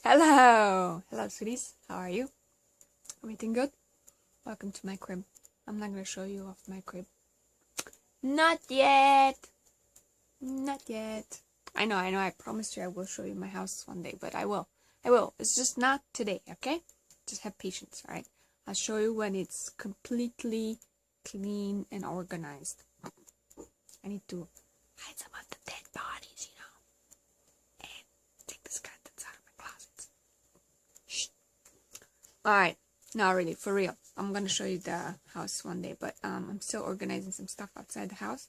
Hello! Hello, sweeties. How are you? Everything good? Welcome to my crib. I'm not gonna show you off my crib. Not yet! Not yet. I know, I promised you I will show you my house one day, but I will. It's just not today, okay? Just have patience, alright? I'll show you when it's completely clean and organized. I need to hide some of the dead bodies, and take the skeletons out of my closets. Shh. Alright, now really, for real. I'm gonna show you the house one day, but I'm still organizing some stuff outside the house.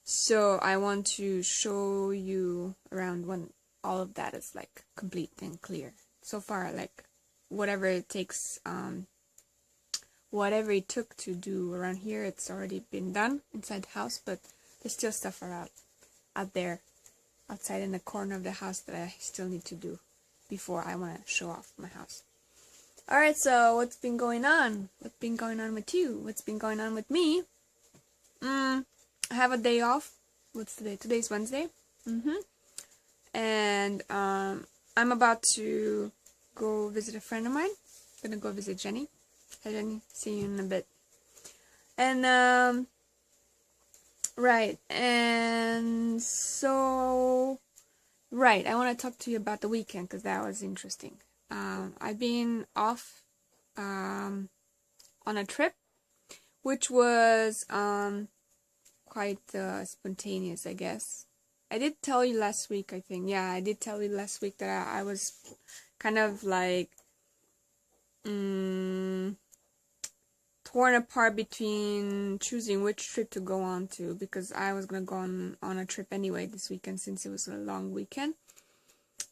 So I want to show you around when all of that is like complete and clear. So far, like whatever it takes, whatever it took to do around here, it's already been done inside the house, but there's still stuff out there, outside in the corner of the house that I still need to do before I want to show off my house. Alright, so what's been going on? What's been going on with you? What's been going on with me? I have a day off. What's today? Today's Wednesday. And I'm about to go visit a friend of mine. I'm gonna go visit Jenny. Hi Jenny, see you in a bit. And right, and so I want to talk to you about the weekend because that was interesting. I've been off on a trip, which was quite spontaneous, I guess. I did tell you last week, I think. Yeah, I did tell you last week that I was kind of like torn apart between choosing which trip to go on to, because I was gonna go on a trip anyway this weekend since it was a long weekend.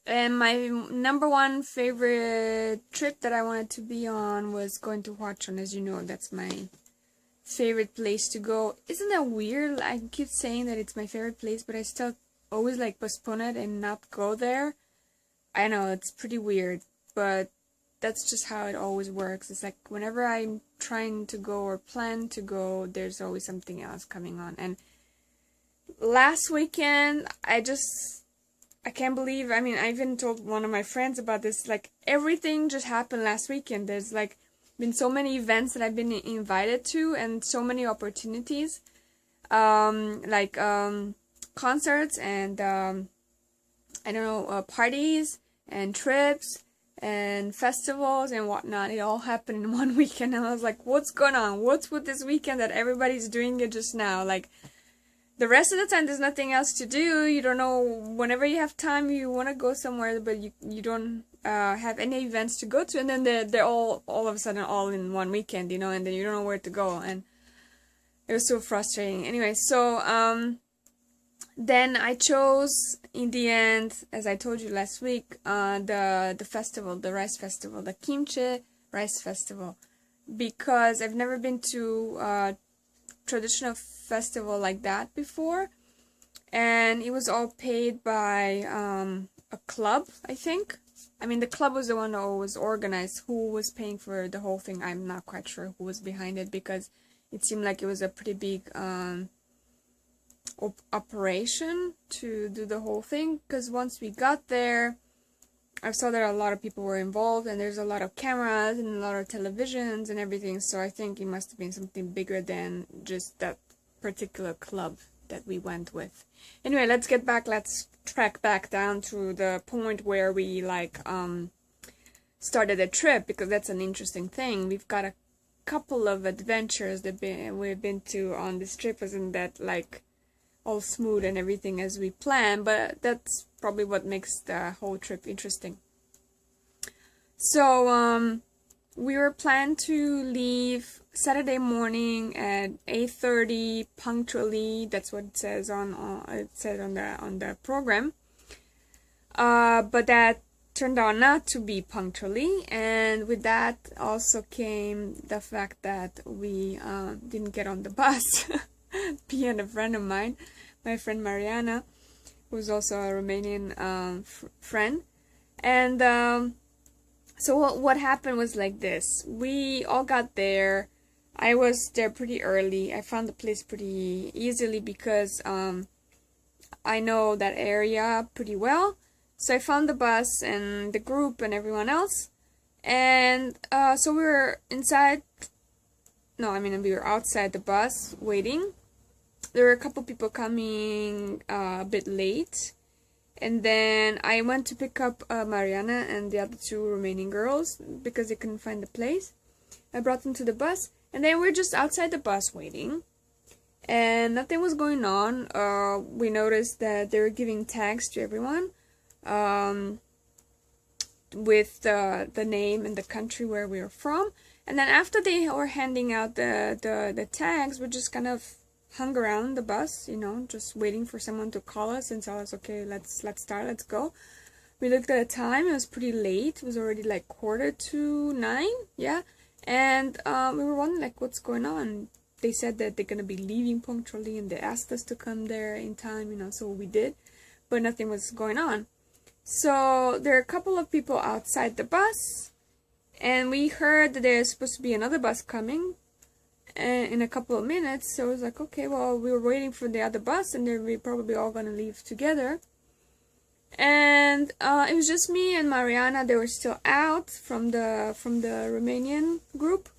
And my number one favorite trip that I wanted to be on was going to Huachon. As you know, that's my favorite place to go. Isn't that weird? I keep saying that it's my favorite place, but I still always like postpone it and not go there. I know, it's pretty weird, but that's just how it always works. It's like whenever I'm trying to go or plan to go, there's always something else coming on. And last weekend, I can't believe, I even told one of my friends about this, like everything just happened last weekend. There's like been so many events that I've been invited to and so many opportunities, concerts and I don't know, parties and trips and festivals and whatnot. It all happened in one weekend, and I was like, what's going on? What's with this weekend that everybody's doing it just now? Like, the rest of the time there's nothing else to do. You don't know, whenever you have time you want to go somewhere, but you don't have any events to go to, and then they're all of a sudden all in one weekend, and then you don't know where to go, and it was so frustrating. Anyway, so then I chose, in the end, as I told you last week, the festival, the rice festival, the Kimchi Rice Festival, because I've never been to a traditional festival like that before, and it was all paid by a club, I think. The club was the one that was organized. Who was paying for the whole thing, I'm not quite sure who was behind it, because it seemed like it was a pretty big operation to do the whole thing. Because once we got there, I saw that a lot of people were involved, and there's a lot of cameras and a lot of televisions and everything, so I think it must have been something bigger than just that particular club that we went with. Anyway, let's track back down to the point where we started a trip, because that's an interesting thing. We've got a couple of adventures that we've been to on this trip. Wasn't that like all smooth and everything as we planned, but that's probably what makes the whole trip interesting. So we were planned to leave Saturday morning at 8:30 punctually. That's what it says on the program. But that turned out not to be punctually, and with that also came the fact that we didn't get on the bus. Me and a friend of mine, my friend Mariana, who's also a Romanian friend, and so what happened was like this. We all got there. I was there pretty early. I found the place pretty easily because I know that area pretty well, So I found the bus and the group and everyone else. And so we were inside. No, I mean, we were outside the bus waiting. There were a couple people coming a bit late. And then I went to pick up Mariana and the other two remaining girls because they couldn't find the place. I brought them to the bus. And then we're just outside the bus waiting. And nothing was going on. We noticed that they were giving tags to everyone. With the name and the country where we were from. And then after they were handing out the tags, we just kind of hung around the bus, you know, just waiting for someone to call us and tell us, okay, let's start, let's go. We looked at the time, it was pretty late. It was already like 8:45, yeah. And we were wondering like what's going on. They said that they're gonna be leaving punctually and they asked us to come there in time, you know, so we did, but nothing was going on. So there are a couple of people outside the bus, and we heard that there's supposed to be another bus coming in a couple of minutes. So I was like, okay, well, we were waiting for the other bus, and then we're probably all gonna leave together. And it was just me and Mariana. They were still out from the Romanian group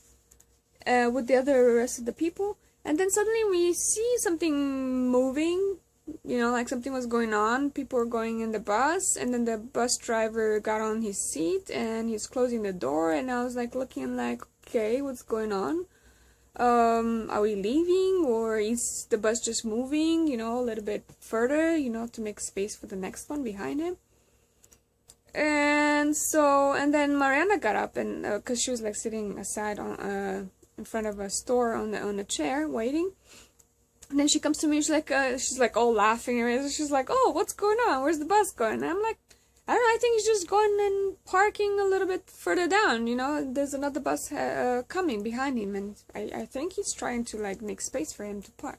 with the rest of the people. And then suddenly we see something moving. You know, like something was going on. People were going in the bus, and then the bus driver got on his seat and he's closing the door. And I was like looking like, okay, what's going on? Are we leaving, or is the bus just moving, you know, a little bit further, you know, to make space for the next one behind him? And so, and then Mariana got up, and because she was like sitting aside on in front of a store on a chair waiting. And then she comes to me, she's like all laughing, and she's like, oh, what's going on? Where's the bus going? And I'm like, I don't know, I think he's just going and parking a little bit further down, you know, there's another bus coming behind him, and I think he's trying to like make space for him to park.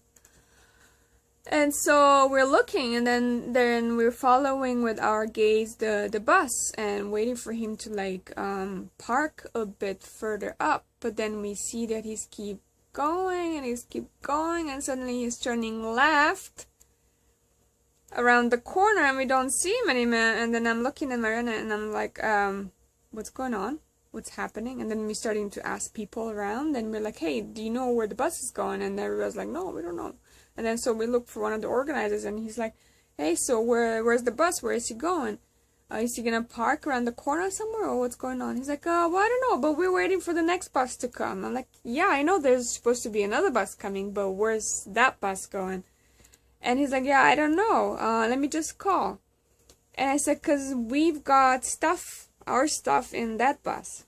And so we're looking, and then we're following with our gaze the bus and waiting for him to like park a bit further up, but then we see that he's keep going and suddenly he's turning left around the corner and we don't see him anymore. And then I'm looking at Mariana and I'm like, what's going on? What's happening? And then we're starting to ask people around, and we're like, hey, do you know where the bus is going? And everybody's like, no, we don't know. And then so we look for one of the organizers, and he's like, hey, so where's the bus? Where is he going? Is he gonna park around the corner somewhere, or what's going on? He's like, well, I don't know, but we're waiting for the next bus to come. I'm like, yeah, I know there's supposed to be another bus coming, but where's that bus going? And he's like, yeah, I don't know. Let me just call. And I said, because we've got our stuff in that bus.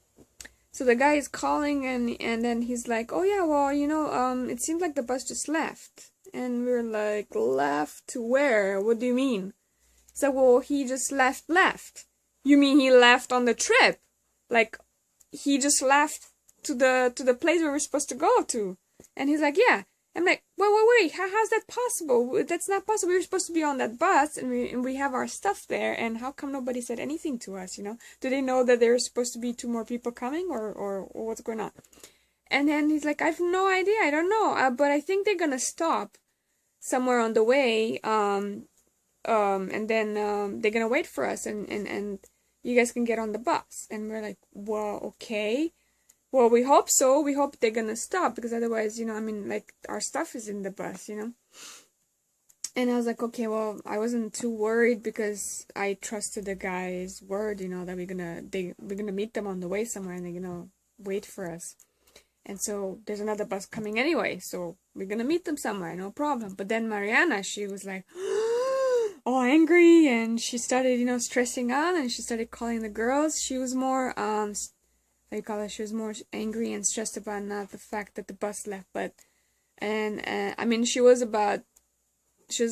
So the guy is calling, and then he's like, oh yeah, well, you know, it seems like the bus just left. And we're like, left to where? What do you mean? So, well, he just left. You mean he left on the trip? Like, he just left to the place where we're supposed to go to? And he's like, yeah. I'm like, wait, how's that possible? That's not possible. We were supposed to be on that bus, and we have our stuff there, and how come nobody said anything to us, you know? Do they know that there's supposed to be 2 more people coming, or what's going on? And then he's like, I have no idea, I don't know, but I think they're gonna stop somewhere on the way, and then they're gonna wait for us, and you guys can get on the bus. And we're like, well, okay, well, we hope so. We hope they're gonna stop, because otherwise, you know, I mean, like, our stuff is in the bus, you know. And I was like, okay, well, I wasn't too worried because I trusted the guy's word, you know, that we're gonna meet them on the way somewhere, and they're gonna wait for us. And so there's another bus coming anyway, so we're gonna meet them somewhere, no problem. But then Mariana, she was like all angry, and she started, you know, stressing out, and she started calling the girls. She was more she was more angry and stressed about not the fact that the bus left, but I mean, she was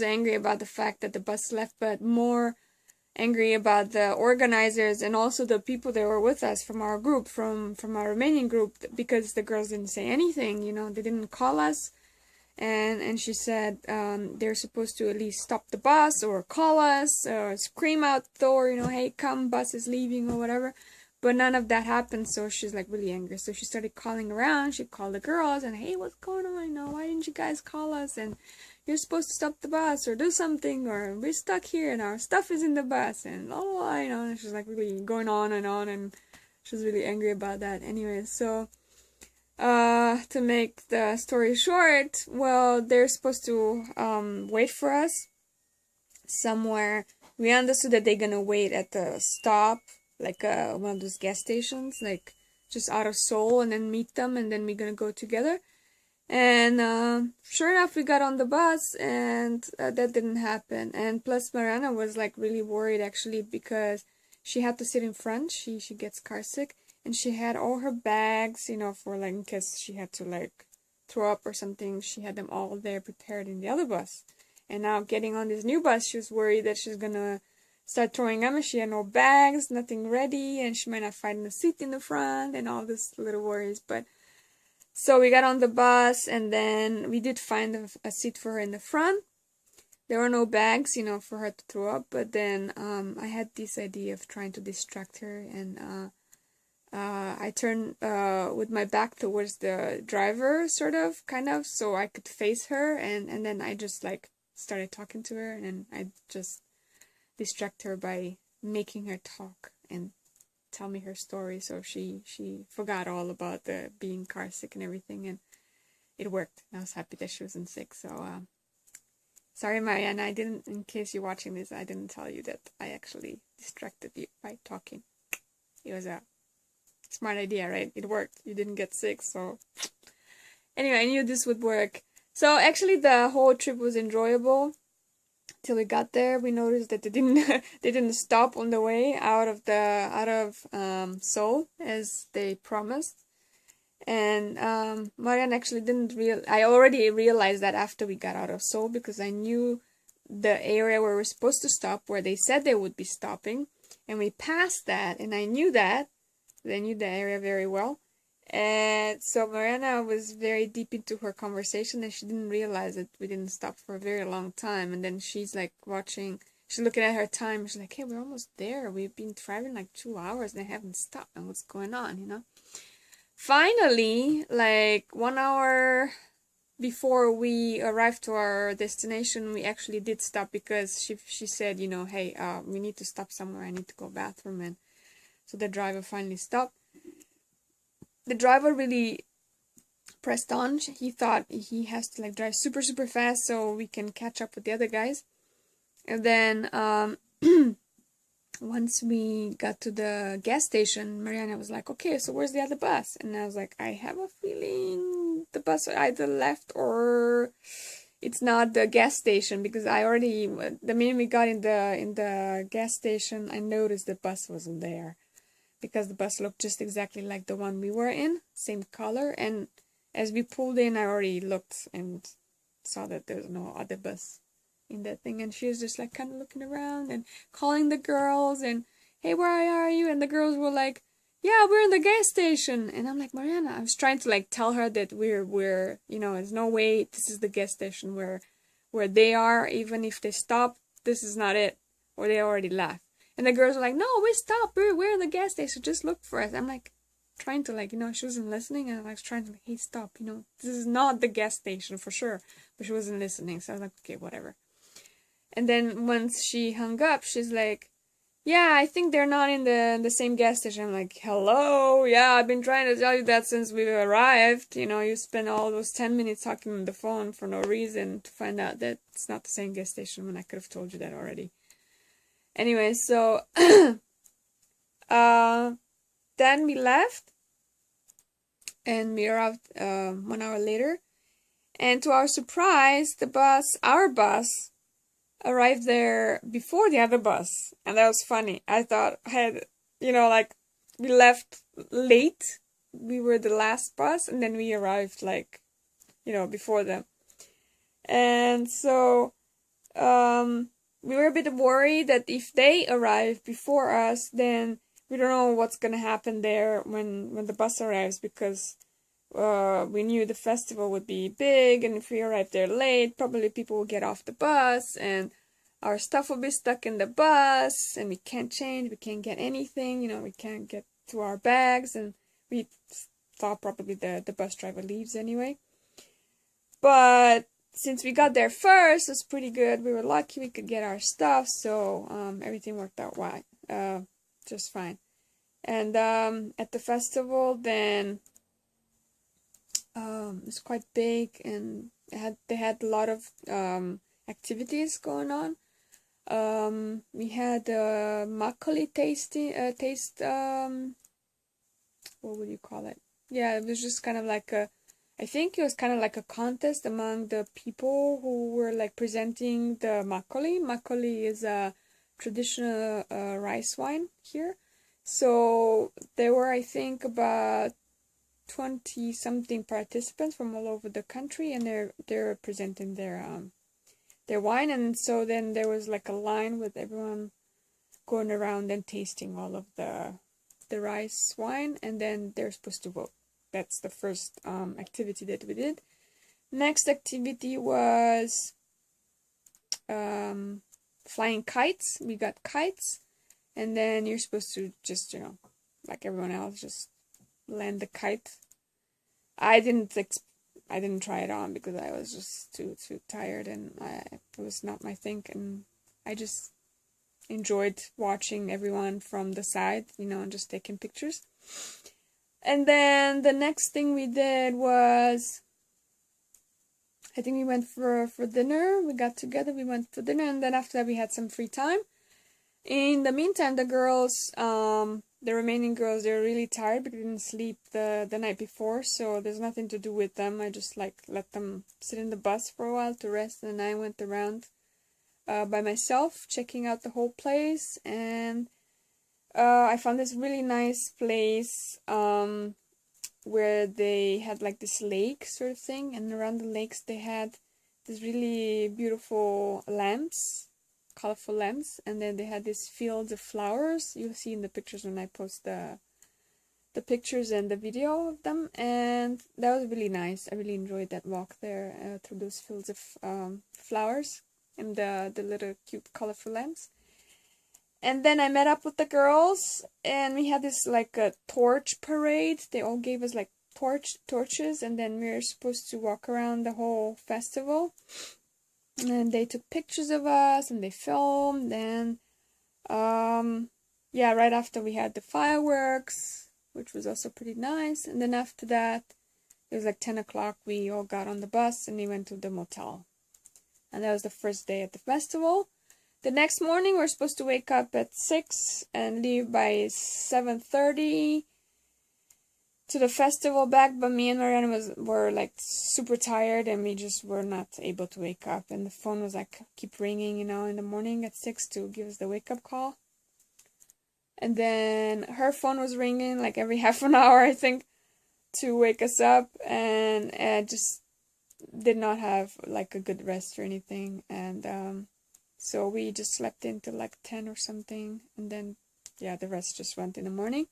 angry about the fact that the bus left, but more angry about the organizers and also the people that were with us from our group, from our Romanian group, because the girls didn't say anything, you know, they didn't call us. And she said they're supposed to at least stop the bus or call us or scream out the door, you know, hey, come, bus is leaving or whatever. But none of that happened, so she's like really angry. So she started calling around. She called the girls and, hey, what's going on? You know, why didn't you guys call us? And, you're supposed to stop the bus or do something, or we're stuck here and our stuff is in the bus, and oh, I know. And she's like really going on, and she was really angry about that. Anyway, so to make the story short, well, they're supposed to wait for us somewhere. We understood that they're gonna wait at the stop, like one of those gas stations, like just out of Seoul, and then meet them, and then we're gonna go together. And sure enough, we got on the bus, and that didn't happen. And plus, Mariana was like really worried actually, because she had to sit in front. She gets car sick, and she had all her bags, you know, for like in case she had to like throw up or something. She had them all there prepared in the other bus. And now getting on this new bus, she was worried that she's gonna start throwing up, and she had no bags, nothing ready, and she might not find a seat in the front, and all this little worries. But so we got on the bus, and then we did find a seat for her in the front. There were no bags, you know, for her to throw up. But then I had this idea of trying to distract her, and I turned with my back towards the driver, sort of, kind of, so I could face her, and then I just like started talking to her, and then I just distract her by making her talk and tell me her story, so she forgot all about the being car sick and everything, and it worked. I was happy that she wasn't sick. So sorry, Mariana, I didn't, in case you're watching this, I didn't tell you that I actually distracted you by talking. It was a smart idea, right? It worked. You didn't get sick. So anyway, I knew this would work. So actually the whole trip was enjoyable. Till we got there, we noticed that they didn't stop on the way out of Seoul as they promised. And Marianne actually didn't I already realized that after we got out of Seoul, because I knew the area where we're supposed to stop, where they said they would be stopping, and we passed that, and I knew that. They knew the area very well. And so Mariana was very deep into her conversation, and she didn't realize that we didn't stop for a very long time. And then she's like she's looking at her time. She's like, hey, we're almost there. We've been driving like 2 hours and they haven't stopped. And what's going on, you know? Finally, like 1 hour before we arrived to our destination, we actually did stop, because she said, you know, hey, we need to stop somewhere. I need to go bathroom. And so the driver finally stopped. The driver really pressed on. He thought he has to like drive super, super fast so we can catch up with the other guys. And then once we got to the gas station, Mariana was like, okay, so where's the other bus? And I was like, I have a feeling the bus either left or it's not the gas station, because I already, the minute we got in the gas station, I noticed the bus wasn't there. Because the bus looked just exactly like the one we were in, same color. And as we pulled in, I already looked and saw that there was no other bus in that thing. And she was just like kind of looking around and calling the girls and, hey, where are you? And the girls were like, yeah, we're in the gas station. And I'm like, Mariana, I was trying to like tell her that we're you know, there's no way this is the gas station where they are. Even if they stop, this is not it, or they already left. And the girls were like, no, we stopped. We're in the gas station. Just look for us. I'm like, trying to like, you know, she wasn't listening. And I was trying to like, hey, stop. You know, this is not the gas station for sure. But she wasn't listening. So I was like, okay, whatever. And then once she hung up, she's like, yeah, I think they're not in the same gas station. I'm like, hello? Yeah, I've been trying to tell you that since we arrived. You know, you spent all those 10 minutes talking on the phone for no reason to find out that it's not the same gas station when I could have told you that already. Anyway, so then we left, and we arrived 1 hour later, and to our surprise, our bus, arrived there before the other bus, and that was funny. I thought you know, like, we left late, we were the last bus, and then we arrived like, you know, before them. And so we were a bit worried that if they arrive before us, then we don't know what's gonna happen there when the bus arrives, because we knew the festival would be big, and if we arrive there late, probably people will get off the bus, and our stuff will be stuck in the bus, and we can't change, we can't get anything, you know, we can't get to our bags, and we thought probably the bus driver leaves anyway. But since we got there first, it was pretty good. We were lucky we could get our stuff, so everything worked out just fine. And at the festival, then it's quite big, and they had a lot of activities going on. We had makgeolli taste. What would you call it? Yeah, it was just kind of like I think it was kind of like a contest among the people who were like presenting the makgeolli. Makgeolli is a traditional rice wine here. So there were, I think, about 20 something participants from all over the country, and they're presenting their wine. And so then there was like a line with everyone going around and tasting all of the rice wine, and then they're supposed to vote. That's the first activity that we did. Next activity was flying kites. We got kites, and then you're supposed to just, like everyone else, just land the kite. I didn't try it on because I was just too tired, and it was not my thing, and I just enjoyed watching everyone from the side, and just taking pictures. And then the next thing we did was, I think we went for dinner. We got together, we went for dinner, and then after that we had some free time. In the meantime, the girls, the remaining girls, they were really tired because they didn't sleep the night before, so there's nothing to do with them. I just like let them sit in the bus for a while to rest, and then I went around by myself, checking out the whole place, and I found this really nice place where they had like this lake sort of thing, and around the lakes they had these really beautiful lamps, colorful lamps, and then they had these fields of flowers. You'll see in the pictures when I post the pictures and the video of them, and that was really nice. I really enjoyed that walk there through those fields of flowers and the little cute colorful lamps. And then I met up with the girls, and we had this like a torch parade. They all gave us like torches, and then we were supposed to walk around the whole festival. And they took pictures of us, and they filmed, and yeah, right after we had the fireworks, which was also pretty nice. And then after that, it was like 10 o'clock, we all got on the bus and we went to the motel. And that was the first day at the festival. The next morning, we're supposed to wake up at 6 and leave by 7:30 to the festival back, but me and Marianne were like super tired, and we just were not able to wake up, and the phone was like keep ringing, in the morning at 6 to give us the wake up call. And then her phone was ringing like every half an hour, I think, to wake us up, and I just did not have like a good rest or anything, and so we just slept into like 10 or something, and then yeah, the rest just went in the morning.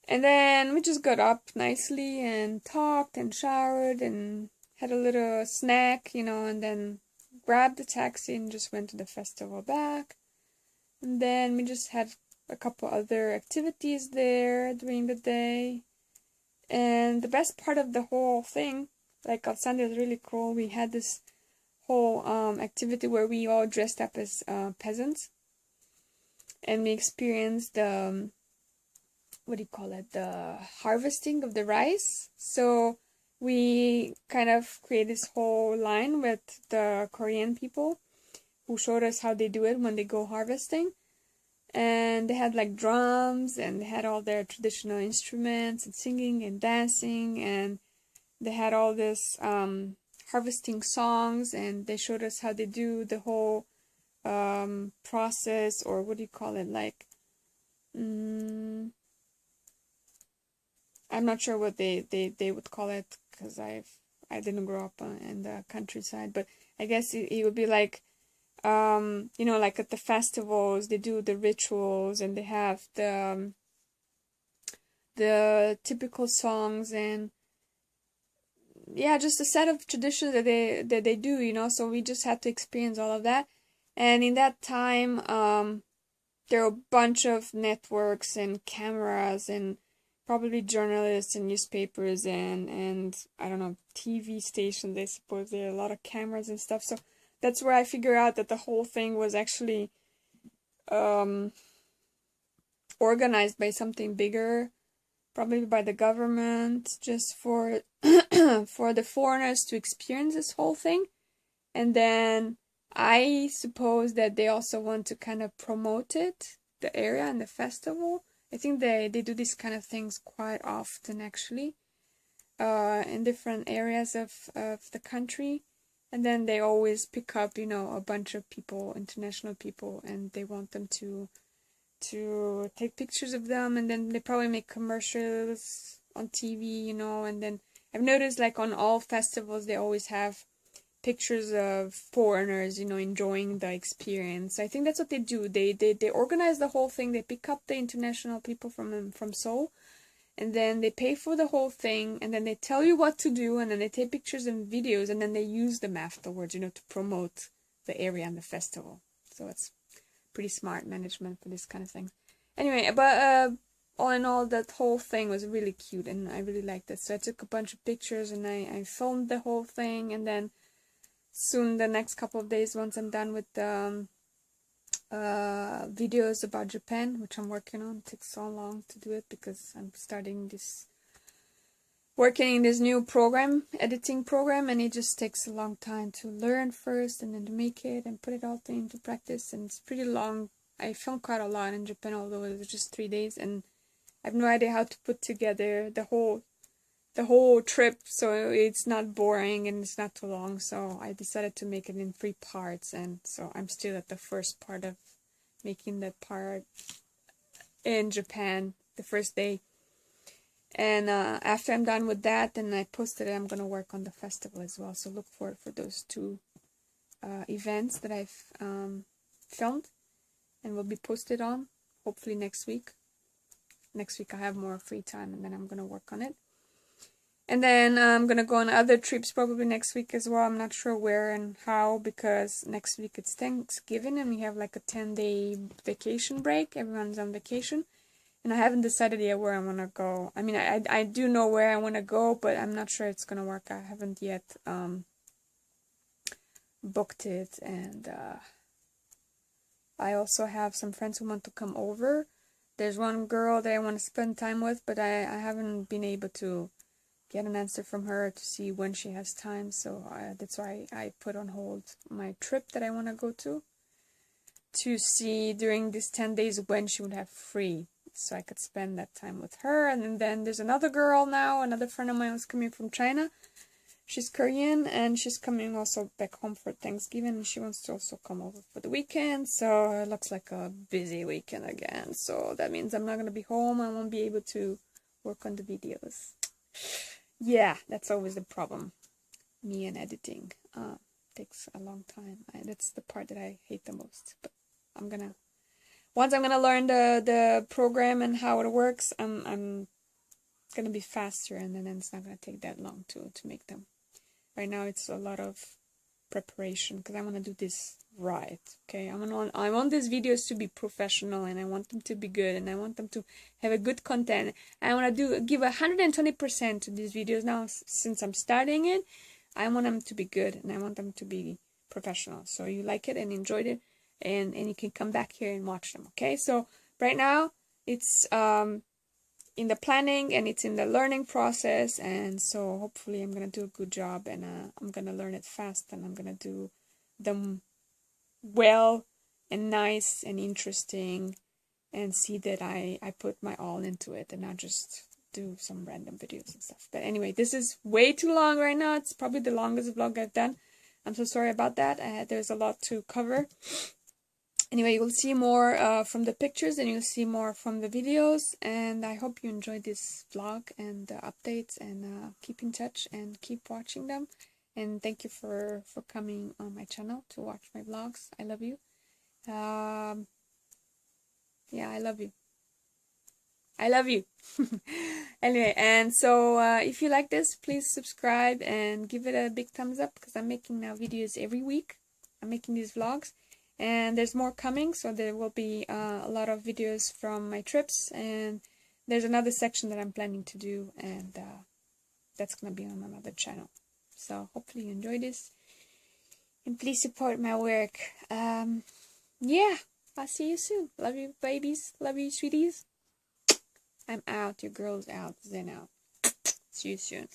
And then we just got up nicely and talked and showered and had a little snack, and then grabbed the taxi and just went to the festival back. And then we just had a couple other activities there during the day. And the best part of the whole thing, like on Sunday, was really cool. We had this whole activity where we all dressed up as peasants, and we experienced the harvesting of the rice. So we kind of created this whole line with the Korean people who showed us how they do it when they go harvesting. And they had like drums, and they had all their traditional instruments and singing and dancing, and they had all this harvesting songs, and they showed us how they do the whole process, or like I'm not sure what they would call it, because I didn't grow up in the countryside, but I guess it would be like like at the festivals they do the rituals, and they have the typical songs, and yeah, just a set of traditions that they do, so we just had to experience all of that. And in that time there were a bunch of networks and cameras and probably journalists and newspapers and I don't know, TV stations. I suppose there are a lot of cameras and stuff. So that's where I figure out that the whole thing was actually organized by something bigger, probably by the government, just for for the foreigners to experience this whole thing. And then I suppose that they also want to kind of promote it, the area and the festival. I think they do these kind of things quite often, actually, in different areas of the country. And then they always pick up, you know, a bunch of people, international people, and they want them to take pictures of them, and then they probably make commercials on TV, you know. And then I've noticed, like, on all festivals they always have pictures of foreigners, you know, enjoying the experience. I think that's what they do. They organize the whole thing. They pick up the international people from Seoul, and then they pay for the whole thing, and then they tell you what to do, and then they take pictures and videos, and then they use them afterwards, you know, to promote the area and the festival. So it's pretty smart management for this kind of thing. Anyway, but all in all, that whole thing was really cute, and I really liked it. So I took a bunch of pictures, and I filmed the whole thing, and then soon, the next couple of days, once I'm done with the videos about Japan, which I'm working on. It takes so long to do it because I'm working in this new program, editing program, and it just takes a long time to learn first and then to make it and put it all into practice, and it's pretty long. I filmed quite a lot in Japan, although it was just 3 days, and I have no idea how to put together the whole trip so it's not boring and it's not too long. So I decided to make it in 3 parts, and so I'm still at the first part of making that part in Japan, the first day. And after I'm done with that, then I posted it. I'm gonna work on the festival as well, so look for those 2 events that I've filmed and will be posted on hopefully next week. Next week I have more free time, and then I'm gonna work on it. And then I'm gonna go on other trips probably next week as well. I'm not sure where and how, because next week it's Thanksgiving and we have like a 10-day vacation break. Everyone's on vacation, and I haven't decided yet where I want to go. I mean, I do know where I want to go, but I'm not sure it's gonna work. I haven't yet booked it, and I also have some friends who want to come over. There's one girl that I want to spend time with, but I haven't been able to get an answer from her to see when she has time, so that's why I put on hold my trip that I want to go to see during these 10 days when she would have free, so I could spend that time with her. And then there's another girl now, another friend of mine who's coming from China. She's Korean, and she's coming also back home for Thanksgiving, and she wants to also come over for the weekend, so it looks like a busy weekend again. So that means I'm not going to be home. I won't be able to work on the videos. Yeah, that's always the problem. Me and editing takes a long time. That's the part that I hate the most. But once I'm gonna learn the program and how it works, I'm gonna be faster, and then it's not gonna take that long to make them. Right now it's a lot of preparation because I want to do this right. Okay, I want these videos to be professional, and I want them to be good, and I want them to have a good content. I want to give 120% to these videos now. Since I'm starting it, I want them to be good, and I want them to be professional, so you like it and enjoyed it, and you can come back here and watch them. Okay, so right now it's in the planning and it's in the learning process, and so hopefully I'm gonna do a good job, and I'm gonna learn it fast, and I'm gonna do them well and nice and interesting, and see that I put my all into it and not just do some random videos and stuff. But anyway, this is way too long right now. It's probably the longest vlog I've done. I'm so sorry about that. There's a lot to cover. Anyway, you'll see more from the pictures, and you'll see more from the videos, and I hope you enjoyed this vlog and the updates, and keep in touch and keep watching them. And thank you for coming on my channel to watch my vlogs. I love you. Yeah, I love you. I love you. Anyway, and so if you like this, please subscribe and give it a big thumbs up, because I'm making now videos every week. I'm making these vlogs, and there's more coming, so there will be a lot of videos from my trips, and there's another section that I'm planning to do, and that's gonna be on another channel. So hopefully you enjoy this, and please support my work. Yeah, I'll see you soon. Love you, babies. Love you, sweeties. I'm out. Your girl's out. Zen out. See you soon.